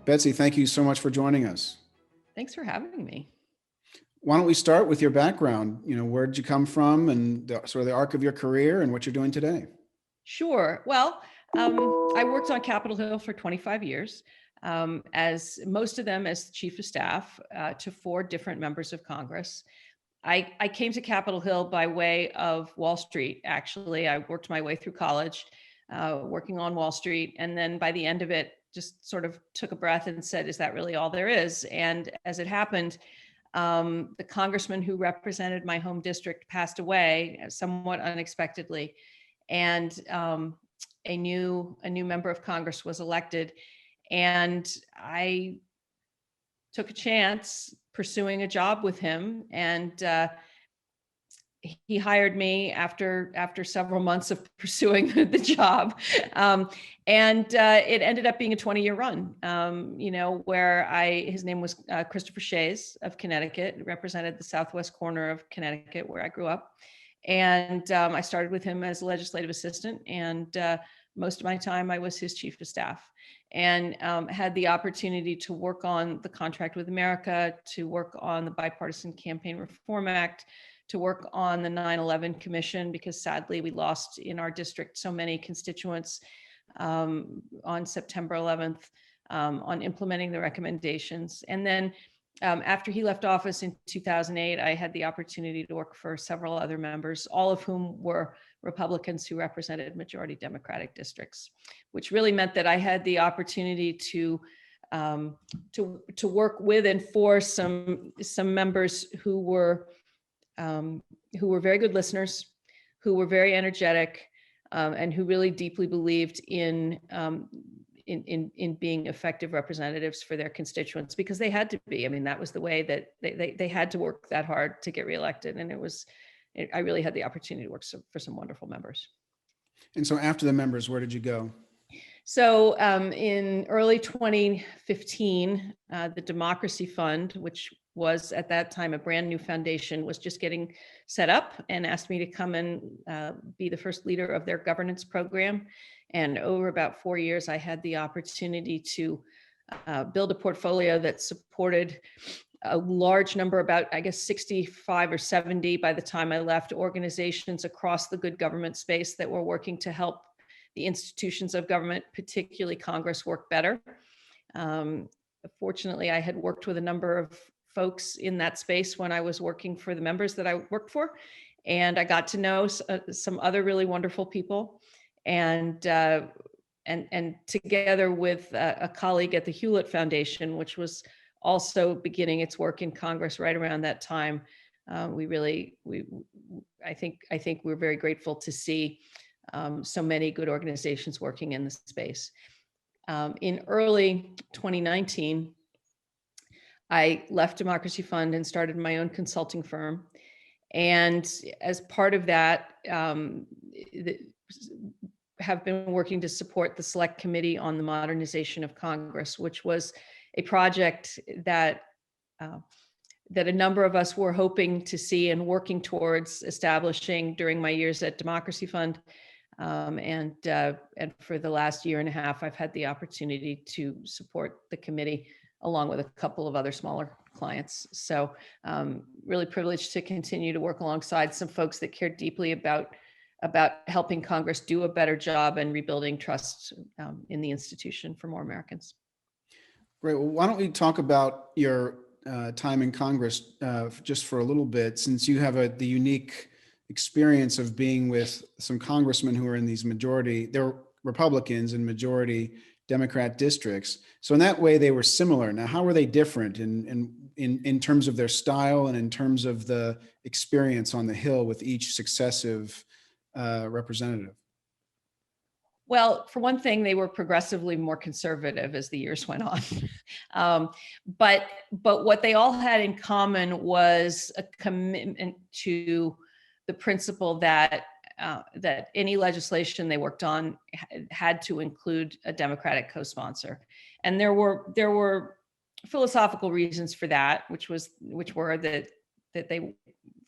Betsy, thank you so much for joining us. Thanks for having me. Why don't we start with your background? Where did you come from and sort of the arc of your career and what you're doing today? Sure. Well, I worked on Capitol Hill for 25 years, as most of them as chief of staff to 4 different members of Congress. I came to Capitol Hill by way of Wall Street, actually. I worked my way through college, working on Wall Street. And then by the end of it, just sort of took a breath and said, is that really all there is? And as it happened, the congressman who represented my home district passed away somewhat unexpectedly. And a new member of Congress was elected. And I took a chance pursuing a job with him, and he hired me after several months of pursuing the job, and it ended up being a 20-year run. Where his name was Christopher Shays of Connecticut, represented the southwest corner of Connecticut where I grew up, and I started with him as a legislative assistant, and most of my time I was his chief of staff, and had the opportunity to work on the Contract with America, to work on the Bipartisan Campaign Reform Act, to work on the 9/11 Commission, because sadly we lost in our district so many constituents on September 11th, on implementing the recommendations. And then after he left office in 2008, I had the opportunity to work for several other members, all of whom were Republicans who represented majority Democratic districts, which really meant that I had the opportunity to work with and for some members who were very good listeners, who were very energetic, and who really deeply believed in being effective representatives for their constituents, because they had to be. I mean, that was the way that they had to work that hard to get reelected. And I really had the opportunity to work for some wonderful members. And so after the members, where did you go? So in early 2015, the Democracy Fund, which was at that time a brand new foundation, was just getting set up and asked me to come and be the first leader of their governance program. And over about 4 years, I had the opportunity to build a portfolio that supported a large number, about, I guess, 65 or 70 by the time I left, organizations across the good government space that were working to help the institutions of government, particularly Congress, work better. Fortunately, I had worked with a number of folks in that space when I was working for the members that I worked for, and I got to know some other really wonderful people. And together with a colleague at the Hewlett Foundation, which was also beginning its work in Congress right around that time, I think we're very grateful to see so many good organizations working in this space. In early 2019, I left Democracy Fund and started my own consulting firm. And as part of that, have been working to support the Select Committee on the Modernization of Congress, which was a project that a number of us were hoping to see and working towards establishing during my years at Democracy Fund. And for the last year and a half, I've had the opportunity to support the committee along with a couple of other smaller clients. So really privileged to continue to work alongside some folks that care deeply about helping Congress do a better job and rebuilding trust in the institution for more Americans. Great. Well, why don't we talk about your time in Congress just for a little bit, since you have the unique experience of being with some congressmen who are in these they're Republicans in majority Democrat districts. So in that way, they were similar. Now, how were they different in terms of their style and in terms of the experience on the Hill with each successive representative? Well, for one thing, they were progressively more conservative as the years went on. But what they all had in common was a commitment to the principle that any legislation they worked on had to include a Democratic co-sponsor. And there were philosophical reasons for that, which were that they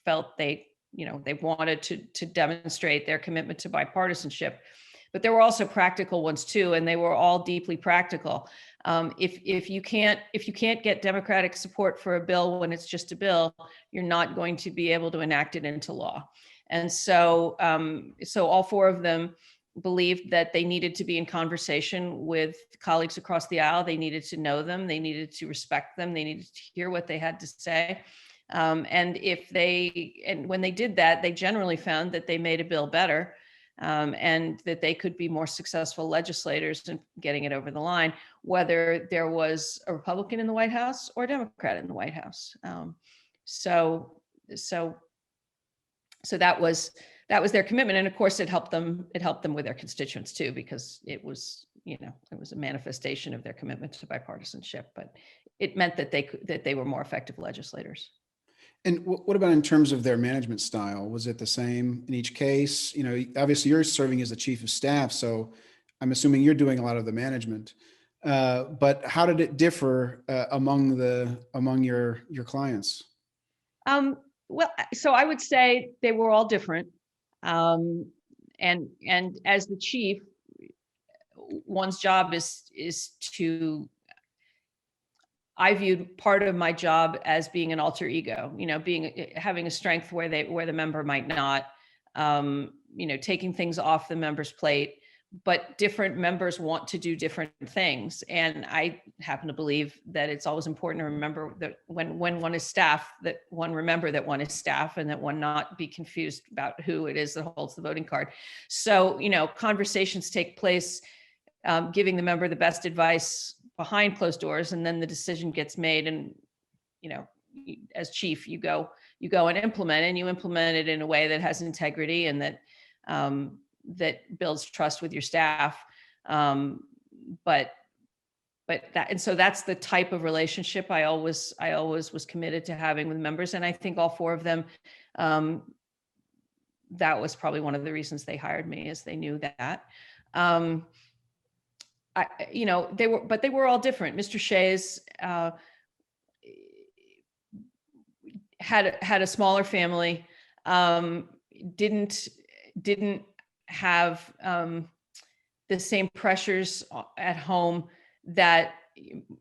felt they wanted to demonstrate their commitment to bipartisanship. but there were also practical ones too, and they were all deeply practical. If you can't get Democratic support for a bill when it's just a bill, you're not going to be able to enact it into law. And so, so all four of them believed that they needed to be in conversation with colleagues across the aisle. They needed to know them. They needed to respect them. They needed to hear what they had to say. And when they did that, they generally found that they made a bill better, and that they could be more successful legislators in getting it over the line, whether there was a Republican in the White House or a Democrat in the White House. So that was their commitment, and of course, it helped them with their constituents too, because it was a manifestation of their commitment to bipartisanship. But it meant that they were more effective legislators. And what about in terms of their management style? Was it the same in each case? Obviously you're serving as the chief of staff, so I'm assuming you're doing a lot of the management. But how did it differ among your clients? Well, so I would say they were all different. And as the chief, one's job is to, I viewed part of my job as being an alter ego, having a strength where the member might not, taking things off the member's plate, but different members want to do different things. And I happen to believe that it's always important to remember that when one is staff, that one remember that one is staff, and that one not be confused about who it is that holds the voting card. So, conversations take place, giving the member the best advice behind closed doors, and then the decision gets made. And, as chief, you go and you implement it in a way that has integrity and that builds trust with your staff. But so that's the type of relationship I always was committed to having with members. And I think all four of them, that was probably one of the reasons they hired me, is they knew that. They were all different. Mr. Shays had a smaller family, didn't have the same pressures at home that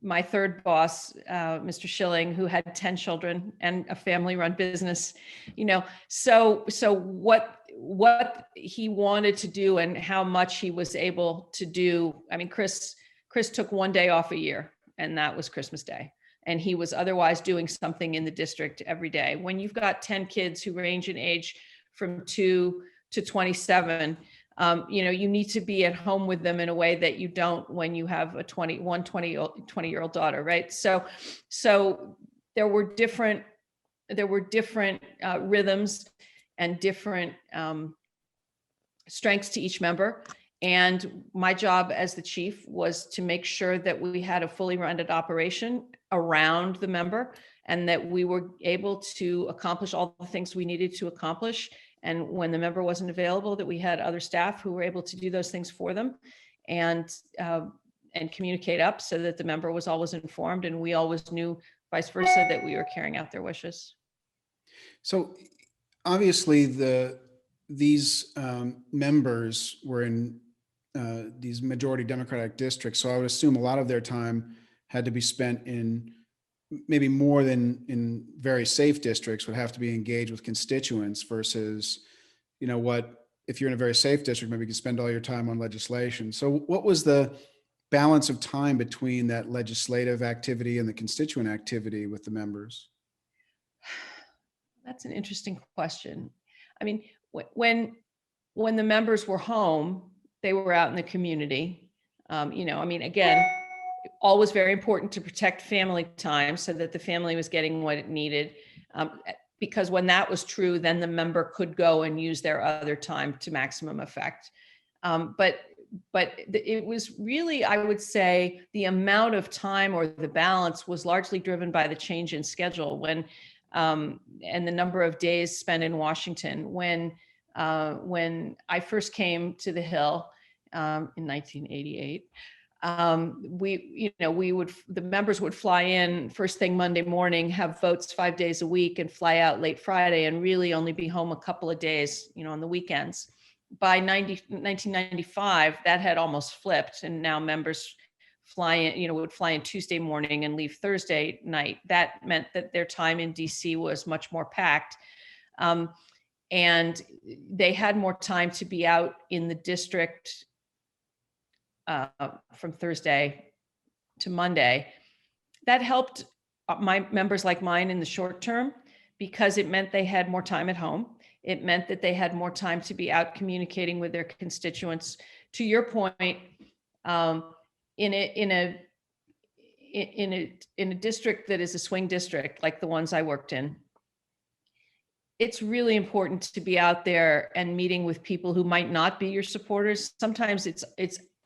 my third boss, Mr. Schilling, who had 10 children and a family-run business, so what he wanted to do and how much he was able to do. I mean, Chris took one day off a year, and that was Christmas Day. And he was otherwise doing something in the district every day. When you've got 10 kids who range in age from 2 to 27, you need to be at home with them in a way that you don't when you have a 20-year-old daughter, right? So there were different rhythms and different strengths to each member. And my job as the chief was to make sure that we had a fully rounded operation around the member, and that we were able to accomplish all the things we needed to accomplish. And when the member wasn't available, that we had other staff who were able to do those things for them, and communicate up so that the member was always informed, and we always knew vice versa that we were carrying out their wishes. So obviously these members were in these majority Democratic districts. So I would assume a lot of their time had to be spent in, maybe more than in very safe districts, would have to be engaged with constituents versus, if you're in a very safe district, maybe you can spend all your time on legislation. So what was the balance of time between that legislative activity and the constituent activity with the members? That's an interesting question. I mean, when the members were home, they were out in the community. Again, always very important to protect family time so that the family was getting what it needed. Because when that was true, then the member could go and use their other time to maximum effect. But it was really, I would say, the amount of time or the balance was largely driven by the change in schedule and the number of days spent in Washington. When I first came to the Hill in 1988, the members would fly in first thing Monday morning, have votes 5 days a week, and fly out late Friday, and really only be home a couple of days, on the weekends. by 1995, that had almost flipped, and now members fly in, would fly in Tuesday morning and leave Thursday night. That meant that their time in DC was much more packed. And they had more time to be out in the district from Thursday to Monday. That helped my members like mine in the short term, because it meant they had more time at home. It meant that they had more time to be out communicating with their constituents. To your point, in a district that is a swing district like the ones I worked in, it's really important to be out there and meeting with people who might not be your supporters. Sometimes it's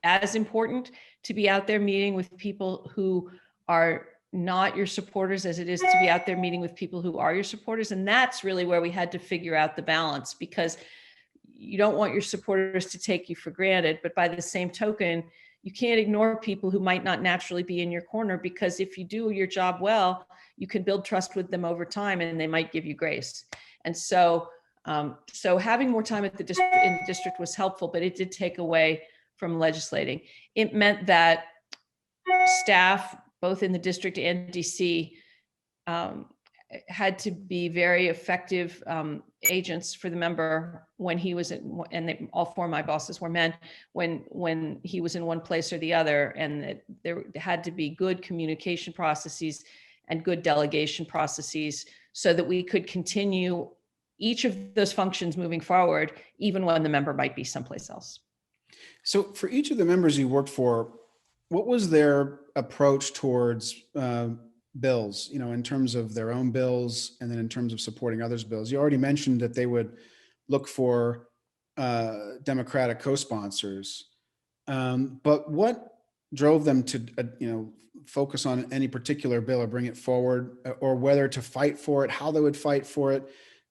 as important to be out there meeting with people who are not your supporters as it is to be out there meeting with people who are your supporters. And that's really where we had to figure out the balance, because you don't want your supporters to take you for granted, but by the same token, you can't ignore people who might not naturally be in your corner, because if you do your job well, you can build trust with them over time and they might give you grace. And so having more time at in the district was helpful, but it did take away from legislating. It meant that staff, both in the district and DC, had to be very effective agents for the member when he was in, and all four of my bosses were men, when he was in one place or the other, and that there had to be good communication processes and good delegation processes so that we could continue each of those functions moving forward, even when the member might be someplace else. So for each of the members you worked for, what was their approach towards bills, in terms of their own bills and then in terms of supporting others' bills? You already mentioned that they would look for Democratic co-sponsors, but what drove them to, focus on any particular bill or bring it forward, or whether to fight for it, how they would fight for it?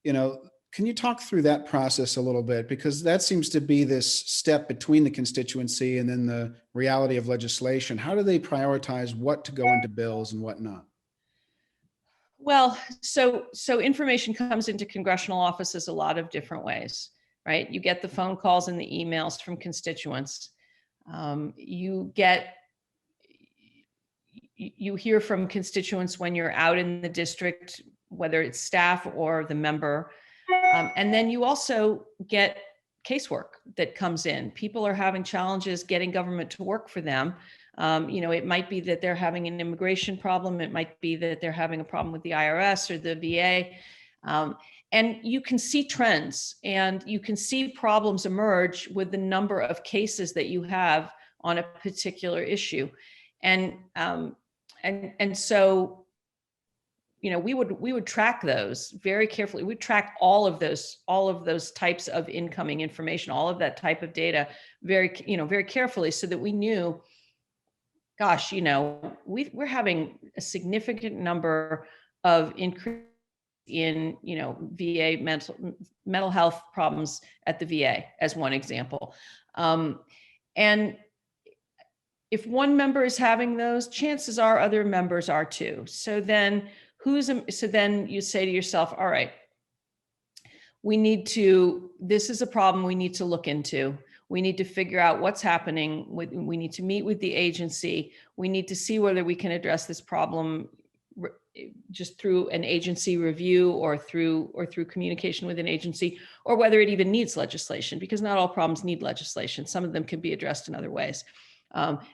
Can you talk through that process a little bit? Because that seems to be this step between the constituency and then the reality of legislation. How do they prioritize what to go into bills and what not? Well, so information comes into congressional offices a lot of different ways, right? You get the phone calls and the emails from constituents. You hear from constituents when you're out in the district, whether it's staff or the member. And then you also get casework that comes in. People are having challenges getting government to work for them. It might be that they're having an immigration problem. It might be that they're having a problem with the IRS or the VA. And you can see trends and you can see problems emerge with the number of cases that you have on a particular issue. And so we would track those very carefully. We'd track all of those types of incoming information, all of that type of data very carefully, so that we knew, gosh, we're having a significant number of increase in, VA mental health problems at the VA, as one example. And if one member is having those, chances are other members are too. So then you say to yourself, all right, this is a problem we need to look into. We need to figure out what's happening. We need to meet with the agency. We need to see whether we can address this problem just through an agency review or through communication with an agency, or whether it even needs legislation, because not all problems need legislation. Some of them can be addressed in other ways.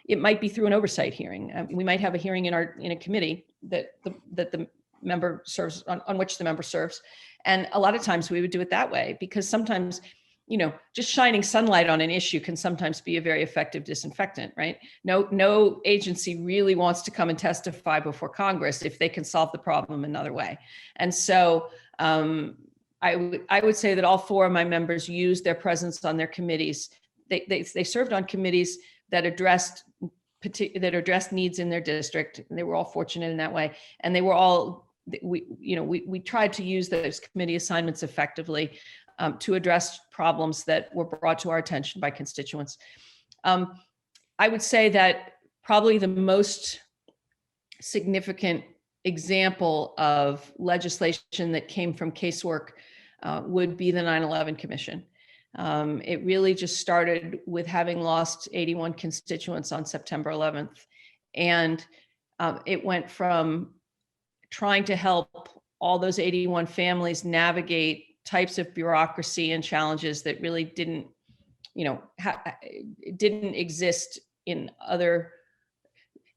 It might be through an oversight hearing. We might have a hearing in a committee that the member serves on which the member serves. And a lot of times we would do it that way, because sometimes, just shining sunlight on an issue can sometimes be a very effective disinfectant, right? No agency really wants to come and testify before Congress if they can solve the problem another way. And so I would say that all four of my members used their presence on their committees. They served on committees that addressed needs in their district. And they were all fortunate in that way. And they were all, we tried to use those committee assignments effectively to address problems that were brought to our attention by constituents. I would say that probably the most significant example of legislation that came from casework would be the 9/11 Commission. It really just started with having lost 81 constituents on September 11th. And it went from trying to help all those 81 families navigate types of bureaucracy and challenges that really didn't, didn't exist in other.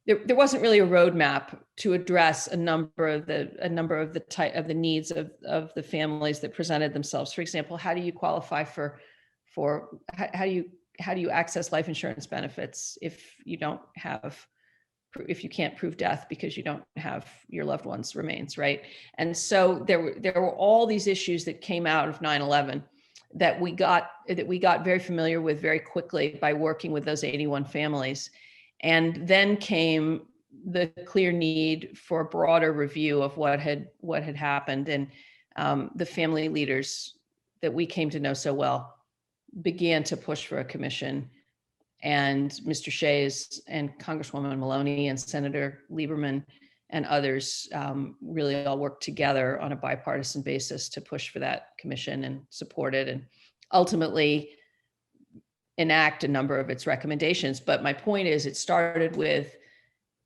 There wasn't really a roadmap to address a number of the needs of the families that presented themselves. For example, how do you qualify for how do you access life insurance benefits if you can't prove death because you don't have your loved one's remains, right? And so there were all these issues that came out of 9/11 that we got very familiar with very quickly by working with those 81 families. And then came the clear need for a broader review of what had happened. And the family leaders that we came to know so well began to push for a commission. And Mr. Shays and Congresswoman Maloney and Senator Lieberman and others really all worked together on a bipartisan basis to push for that commission and support it, and ultimately enact a number of its recommendations. But my point is, it started with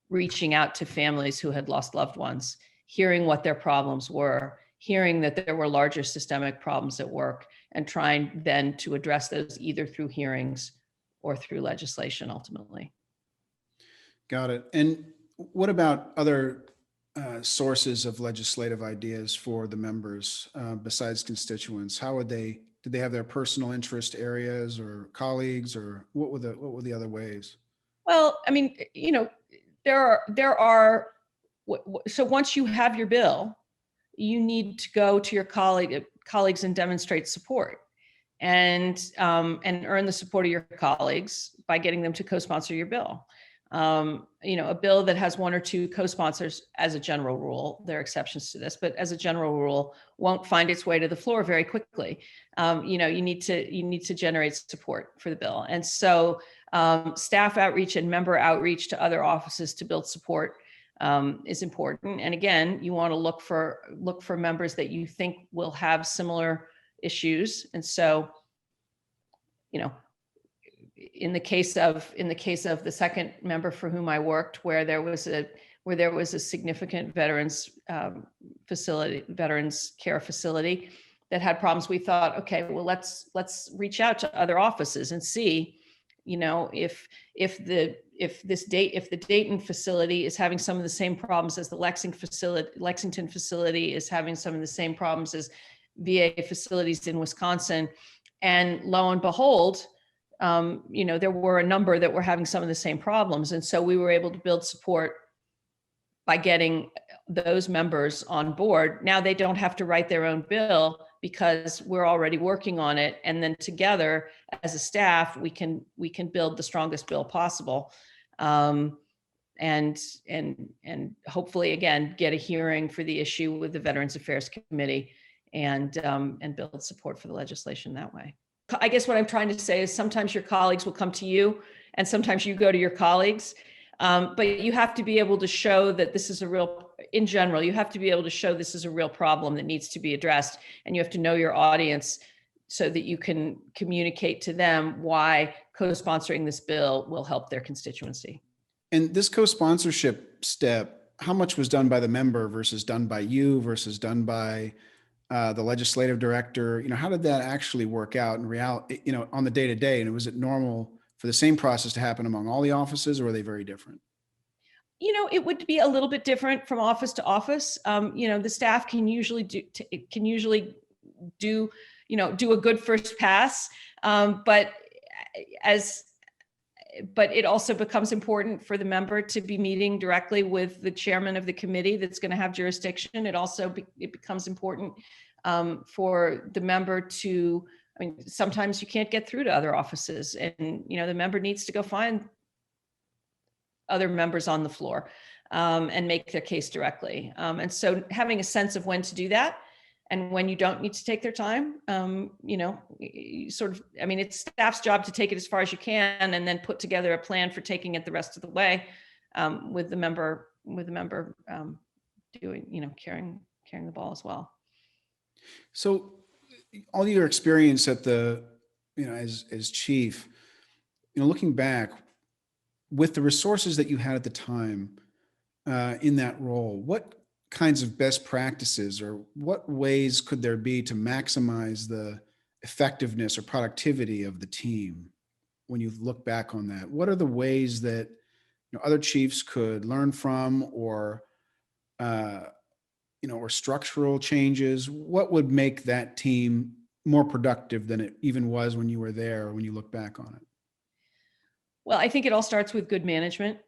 reaching out to families who had lost loved ones, hearing what their problems were, hearing that there were larger systemic problems at work, and trying then to address those either through hearings or through legislation ultimately. Got it. And what about other sources of legislative ideas for the members besides constituents? How would did they have their personal interest areas or colleagues, or what were the other ways? Well, I mean, there are, so once you have your bill, you need to go to your colleagues and demonstrate support, and earn the support of your colleagues by getting them to co-sponsor your bill. A bill that has one or two co-sponsors, as a general rule, there are exceptions to this, but as a general rule, won't find its way to the floor very quickly. You need to generate support for the bill. And so staff outreach and member outreach to other offices to build support is important. And again, you want to look for members that you think will have similar issues. And so, in the case of the second member for whom I worked, where there was a significant veterans care facility that had problems, we thought, okay, well, let's reach out to other offices and see, if the Dayton facility is having some of the same problems as the Lexington facility is having some of the same problems as VA facilities in Wisconsin. And lo and behold, there were a number that were having some of the same problems. And so we were able to build support by getting those members on board. Now they don't have to write their own bill because we're already working on it. And then together as a staff, we can build the strongest bill possible. And hopefully, again, get a hearing for the issue with the Veterans Affairs Committee and build support for the legislation that way. I guess what I'm trying to say is sometimes your colleagues will come to you and sometimes you go to your colleagues. But you have to be able to show that this is in general, you have to be able to show this is a real problem that needs to be addressed. And you have to know your audience so that you can communicate to them why co-sponsoring this bill will help their constituency. And this co-sponsorship step, how much was done by the member versus done by you versus done by the legislative director? How did that actually work out in reality, on the day to day? And was it normal for the same process to happen among all the offices, or are they very different? It would be a little bit different from office to office. The staff can usually do a good first pass, but it also becomes important for the member to be meeting directly with the chairman of the committee that's going to have jurisdiction. It becomes important for the member to, sometimes you can't get through to other offices, and the member needs to go find other members on the floor and make their case directly. And so having a sense of when to do that and when you don't need to take their time, it's staff's job to take it as far as you can and then put together a plan for taking it the rest of the way with the member doing, carrying the ball as well. So all your experience at the as chief, looking back with the resources that you had at the time in that role, what kinds of best practices or what ways could there be to maximize the effectiveness or productivity of the team when you look back on that? What are the ways that other chiefs could learn from, or or structural changes? What would make that team more productive than it even was when you were there, or when you look back on it? Well, I think it all starts with good management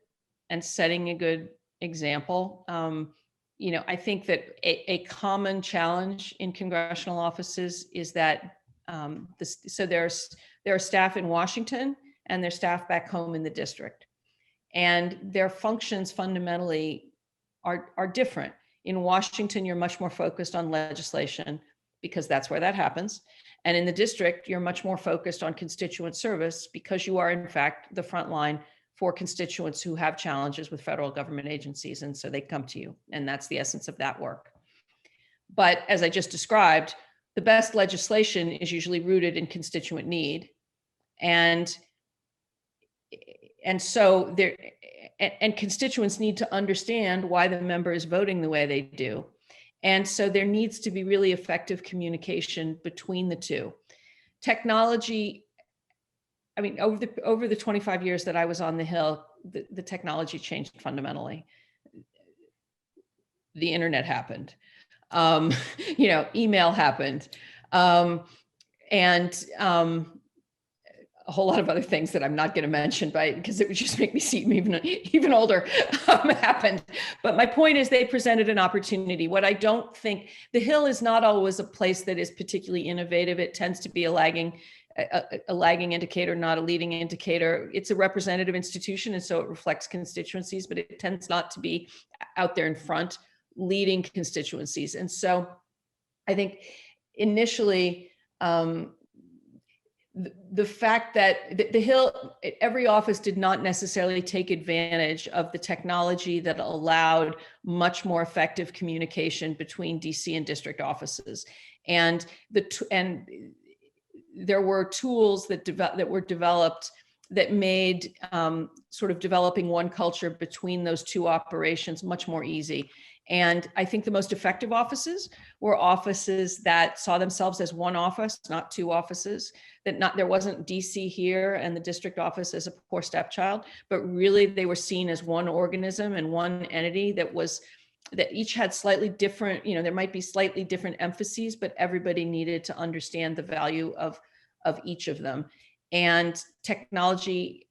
and setting a good example. I think that a common challenge in congressional offices is that there are staff in Washington and there's staff back home in the district, and their functions fundamentally are different. In Washington, you're much more focused on legislation because that's where that happens. And in the district, you're much more focused on constituent service because you are, in fact, the front line for constituents who have challenges with federal government agencies. And so they come to you. And that's the essence of that work. But as I just described, the best legislation is usually rooted in constituent need. And so constituents need to understand why the member is voting the way they do. And so there needs to be really effective communication between the two. Technology, over the 25 years that I was on the Hill, the technology changed fundamentally. The internet happened, email happened, and a whole lot of other things that I'm not going to mention because it would just make me seem even older happened. But my point is they presented an opportunity. What I don't think, the Hill is not always a place that is particularly innovative. It tends to be a lagging indicator, not a leading indicator. It's a representative institution, and so it reflects constituencies, but it tends not to be out there in front leading constituencies. And so I think initially, the fact that the Hill, every office did not necessarily take advantage of the technology that allowed much more effective communication between DC and district offices. And there were tools that were developed that made sort of developing one culture between those two operations much more easy. And I think the most effective offices were offices that saw themselves as one office, not two offices, there wasn't DC here and the district office as a poor stepchild, but really they were seen as one organism and one entity that each had slightly different, there might be slightly different emphases, but everybody needed to understand the value of each of them. And technology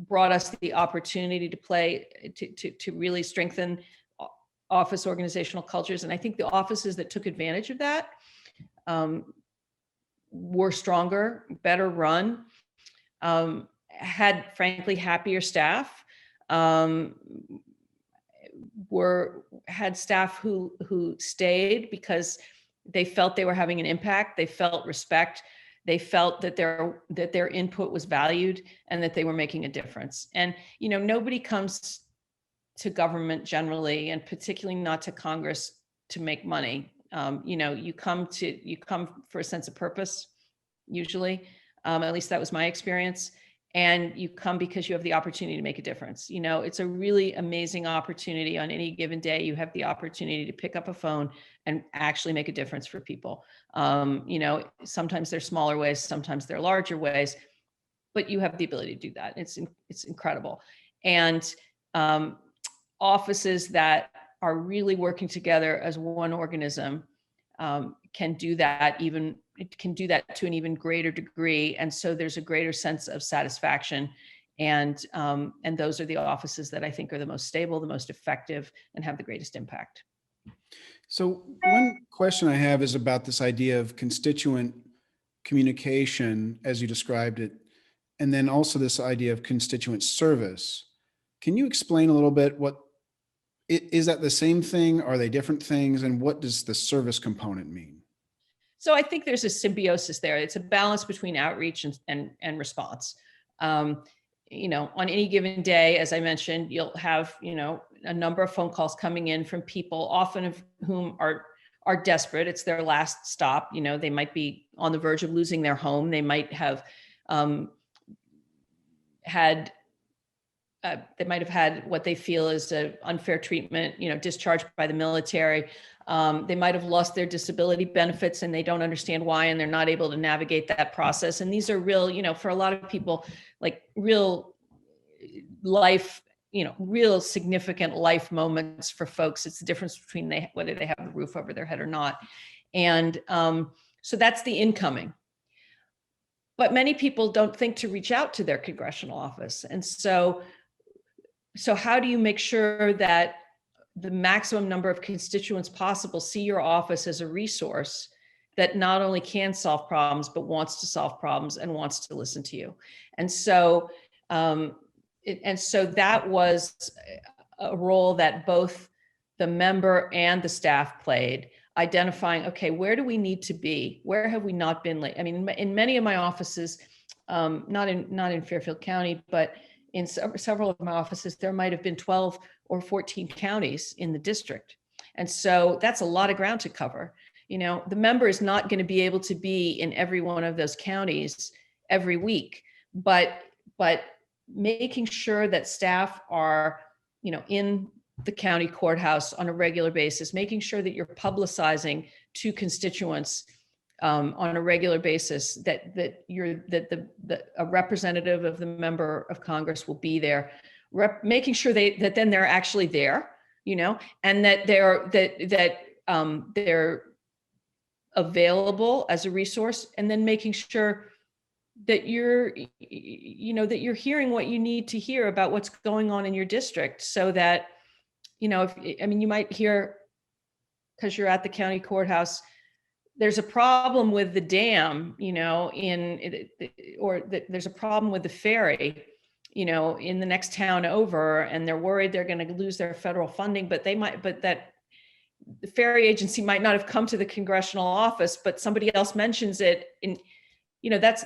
brought us the opportunity to really strengthen office organizational cultures. And I think the offices that took advantage of that were stronger, better run, had frankly happier staff, had staff who stayed because they felt they were having an impact, they felt respect, they felt that their input was valued and that they were making a difference. And nobody comes to government generally, and particularly not to Congress, to make money. You come for a sense of purpose, usually. At least that was my experience. And you come because you have the opportunity to make a difference. It's a really amazing opportunity. On any given day, you have the opportunity to pick up a phone and actually make a difference for people. Sometimes they're smaller ways, sometimes they're larger ways, but you have the ability to do that. It's incredible. And offices that are really working together as one organism can do that to an even greater degree. And so there's a greater sense of satisfaction. And those are the offices that I think are the most stable, the most effective, and have the greatest impact. So one question I have is about this idea of constituent communication, as you described it, and then also this idea of constituent service. Can you explain a little bit is that the same thing? Are they different things? And what does the service component mean? So I think there's a symbiosis there. It's a balance between outreach and response. On any given day, as I mentioned, you'll have, a number of phone calls coming in from people, often of whom are are desperate. It's their last stop. You know, they might be on the verge of losing their home. They might have had what they feel is an unfair treatment, you know, discharged by the military. They might have lost their disability benefits and they don't understand why, and they're not able to navigate that process. And these are real, you know, for a lot of people, like real life, you know, real significant life moments for folks. It's the difference between whether they have a roof over their head or not. And so that's the incoming. But many people don't think to reach out to their congressional office. And so how do you make sure that the maximum number of constituents possible see your office as a resource that not only can solve problems, but wants to solve problems and wants to listen to you? And so, that was a role that both the member and the staff played, identifying, okay, where do we need to be? Where have we not been late? I mean, in many of my offices, not in Fairfield County, but in several of my offices, there might have been 12 or 14 counties in the district. And so that's a lot of ground to cover. You know, the member is not going to be able to be in every one of those counties every week, but making sure that staff are, you know, in the county courthouse on a regular basis, making sure that you're publicizing to constituents on a regular basis that a representative of the member of Congress will be there, making sure that then they're actually there, you know, and that they're available as a resource, and then making sure that you're hearing what you need to hear about what's going on in your district, so that, you know, you might hear, because you're at the county courthouse, there's a problem with the dam, you know, there's a problem with the ferry, you know, in the next town over, and they're worried they're going to lose their federal funding, but that the ferry agency might not have come to the congressional office, but somebody else mentions it. And, you know, that's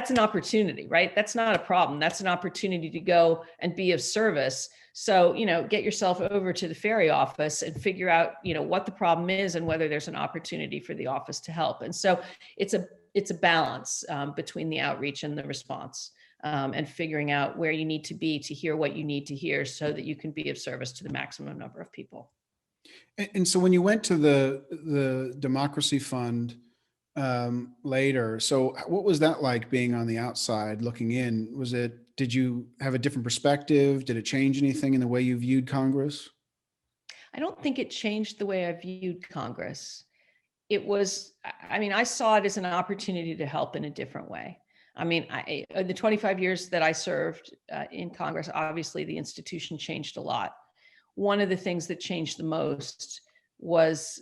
an opportunity, right? That's not a problem. That's an opportunity to go and be of service. So, you know, get yourself over to the ferry office and figure out, you know, what the problem is and whether there's an opportunity for the office to help. And so it's a balance between the outreach and the response, and figuring out where you need to be to hear what you need to hear, so that you can be of service to the maximum number of people. And so when you went to the Democracy Fund later, so what was that like, being on the outside looking in? Did you have a different perspective? Did it change anything in the way you viewed Congress? I don't think it changed the way I viewed Congress. I saw it as an opportunity to help in a different way. I mean, the 25 years that I served in Congress, obviously the institution changed a lot. One of the things that changed the most was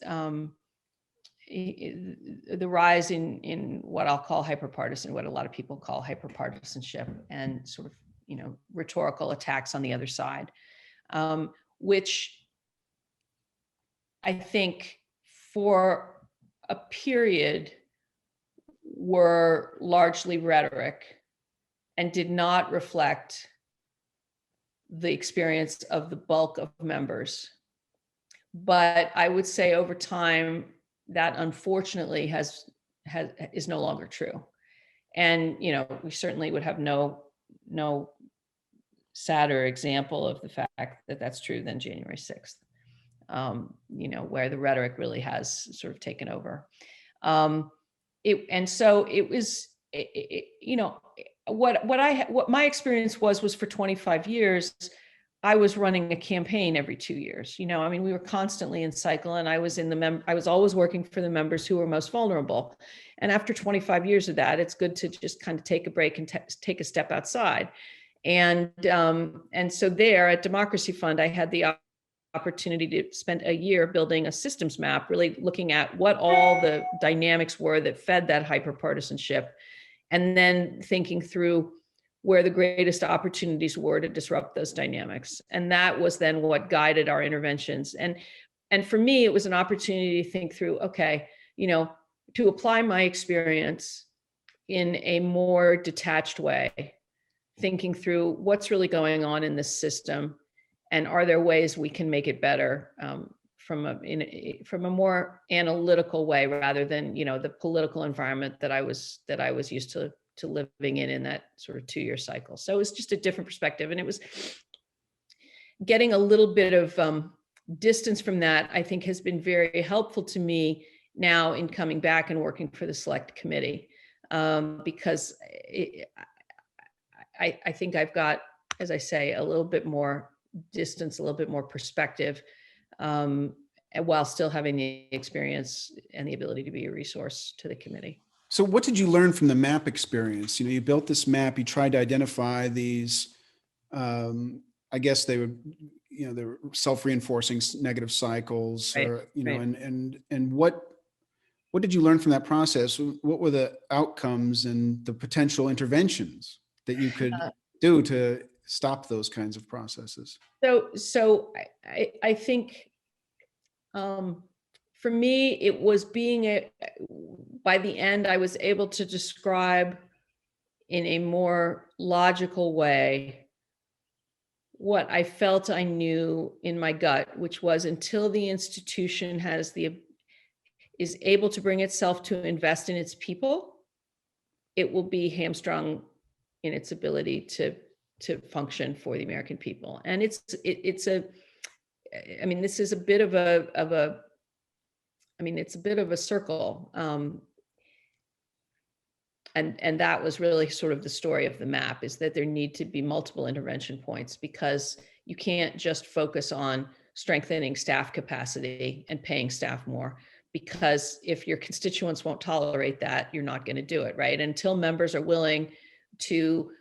the rise in what I'll call hyper-partisan, what a lot of people call hyper-partisanship, and sort of, you know, rhetorical attacks on the other side, which I think for a period were largely rhetoric and did not reflect the experience of the bulk of members. But I would say over time, that unfortunately is no longer true. And, you know, we certainly would have no sadder example of the fact that that's true than January 6th, you know, where the rhetoric really has sort of taken over. You know, what my experience was for 25 years, I was running a campaign every 2 years. You know, I mean, we were constantly in cycle, and I was I was always working for the members who were most vulnerable. And after 25 years of that, it's good to just kind of take a break and take a step outside. And so there at Democracy Fund, I had the opportunity to spend a year building a systems map, really looking at what all the dynamics were that fed that hyperpartisanship, and then thinking through where the greatest opportunities were to disrupt those dynamics. And that was then what guided our interventions. And for me, it was an opportunity to think through, okay, you know, to apply my experience in a more detached way, thinking through what's really going on in this system, and are there ways we can make it better from a more analytical way, rather than, the political environment that I was used to living in that sort of 2-year cycle. So it was just a different perspective, and it was getting a little bit of distance from that, I think, has been very helpful to me now in coming back and working for the select committee, because I think I've got, as I say, a little bit more distance, a little bit more perspective, and while still having the experience and the ability to be a resource to the committee. So what did you learn from the map experience? You built this map, you tried to identify these, I guess they were self-reinforcing negative cycles, Right, or, right. and what did you learn from that process? What were the outcomes and the potential interventions that you could do to stop those kinds of processes? So I think, for me, it was by the end, I was able to describe in a more logical way what I felt I knew in my gut, which was, until the institution is able to bring itself to invest in its people, it will be hamstrung in its ability to function for the American people. And this is a bit of it's a bit of a circle. And that was really sort of the story of the map, is that there need to be multiple intervention points, because you can't just focus on strengthening staff capacity and paying staff more, because if your constituents won't tolerate that, you're not going to do it, right? Until members are willing to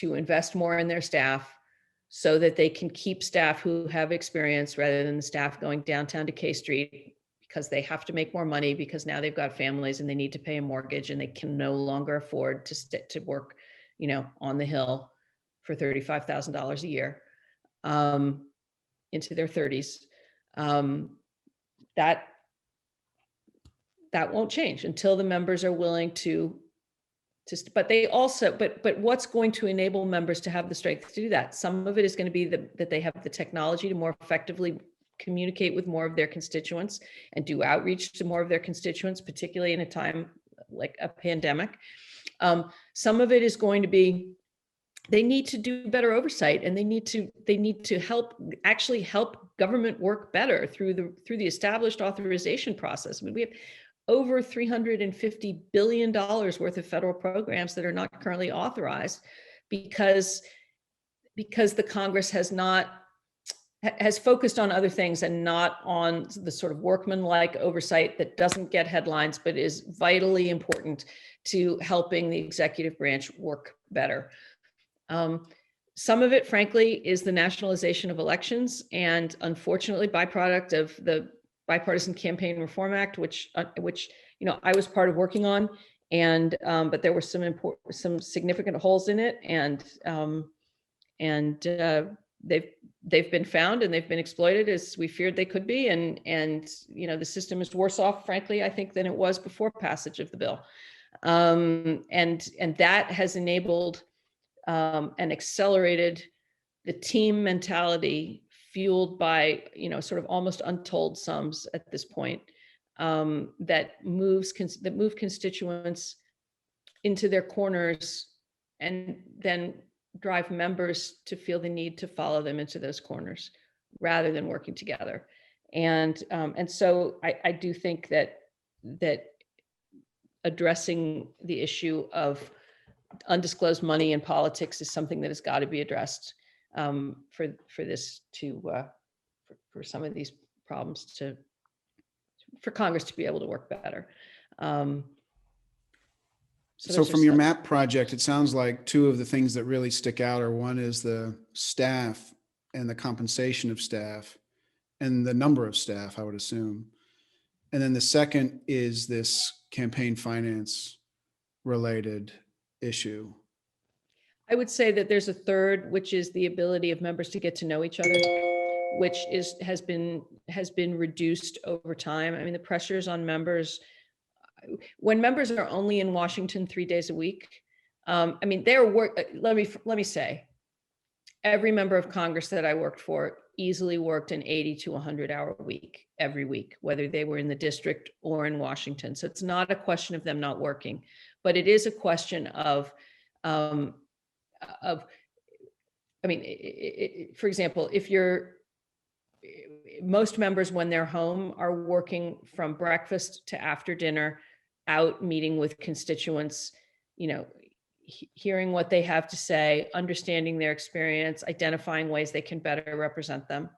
invest more in their staff, so that they can keep staff who have experience, rather than the staff going downtown to K Street because they have to make more money, because now they've got families and they need to pay a mortgage, and they can no longer afford to work, on the Hill for $35,000 a year, into their 30s. That won't change until the members are willing to but what's going to enable members to have the strength to do that? Some of it is going to be that they have the technology to more effectively communicate with more of their constituents and do outreach to more of their constituents, particularly in a time like a pandemic. Some of it is going to be, they need to do better oversight, and they need to help government work better through the established authorization process. I mean, we have over $350 billion worth of federal programs that are not currently authorized, because the Congress has focused on other things and not on the sort of workmanlike oversight that doesn't get headlines, but is vitally important to helping the executive branch work better. Some of it, frankly, is the nationalization of elections, and unfortunately, byproduct of the Bipartisan Campaign Reform Act, which I was part of working on, and but there were some significant holes in it, and they've been found and they've been exploited as we feared they could be, and the system is worse off, frankly, I think, than it was before passage of the bill, and that has enabled and accelerated the team mentality, fueled by sort of almost untold sums at this point, that move constituents into their corners, and then drive members to feel the need to follow them into those corners, rather than working together. And so I do think that addressing the issue of undisclosed money in politics is something that has got to be addressed, for some of these problems for Congress to be able to work better. So from your map project, it sounds like two of the things that really stick out are, one is the staff and the compensation of staff and the number of staff, I would assume. And then the second is this campaign finance related issue. I would say that there's a third, which is the ability of members to get to know each other, which has been reduced over time. I mean, the pressures on members, when members are only in Washington 3 days a week, let me say, every member of Congress that I worked for easily worked an 80 to 100-hour week every week, whether they were in the district or in Washington. So it's not a question of them not working, but it is a question of, I mean, for example, if most members, when they're home, are working from breakfast to after dinner, out meeting with constituents, hearing what they have to say, understanding their experience, identifying ways they can better represent them.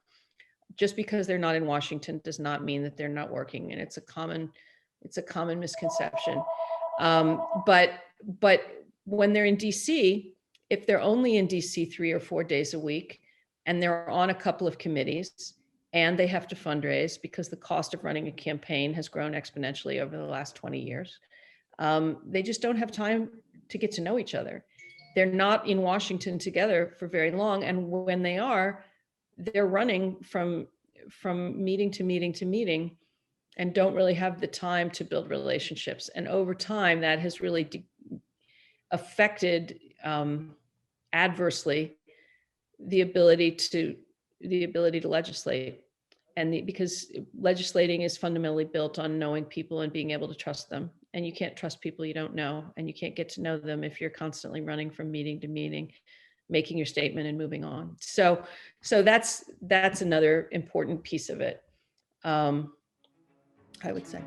Just because they're not in Washington does not mean that they're not working, and it's a common misconception. But when they're in DC, if they're only in DC 3 or 4 days a week, and they're on a couple of committees, and they have to fundraise because the cost of running a campaign has grown exponentially over the last 20 years, they just don't have time to get to know each other. They're not in Washington together for very long. And when they are, they're running from meeting to meeting to meeting and don't really have the time to build relationships. And over time, that has really affected adversely the ability to legislate. And because legislating is fundamentally built on knowing people and being able to trust them. And you can't trust people you don't know, and you can't get to know them if you're constantly running from meeting to meeting, making your statement and moving on. So that's another important piece of it, I would say.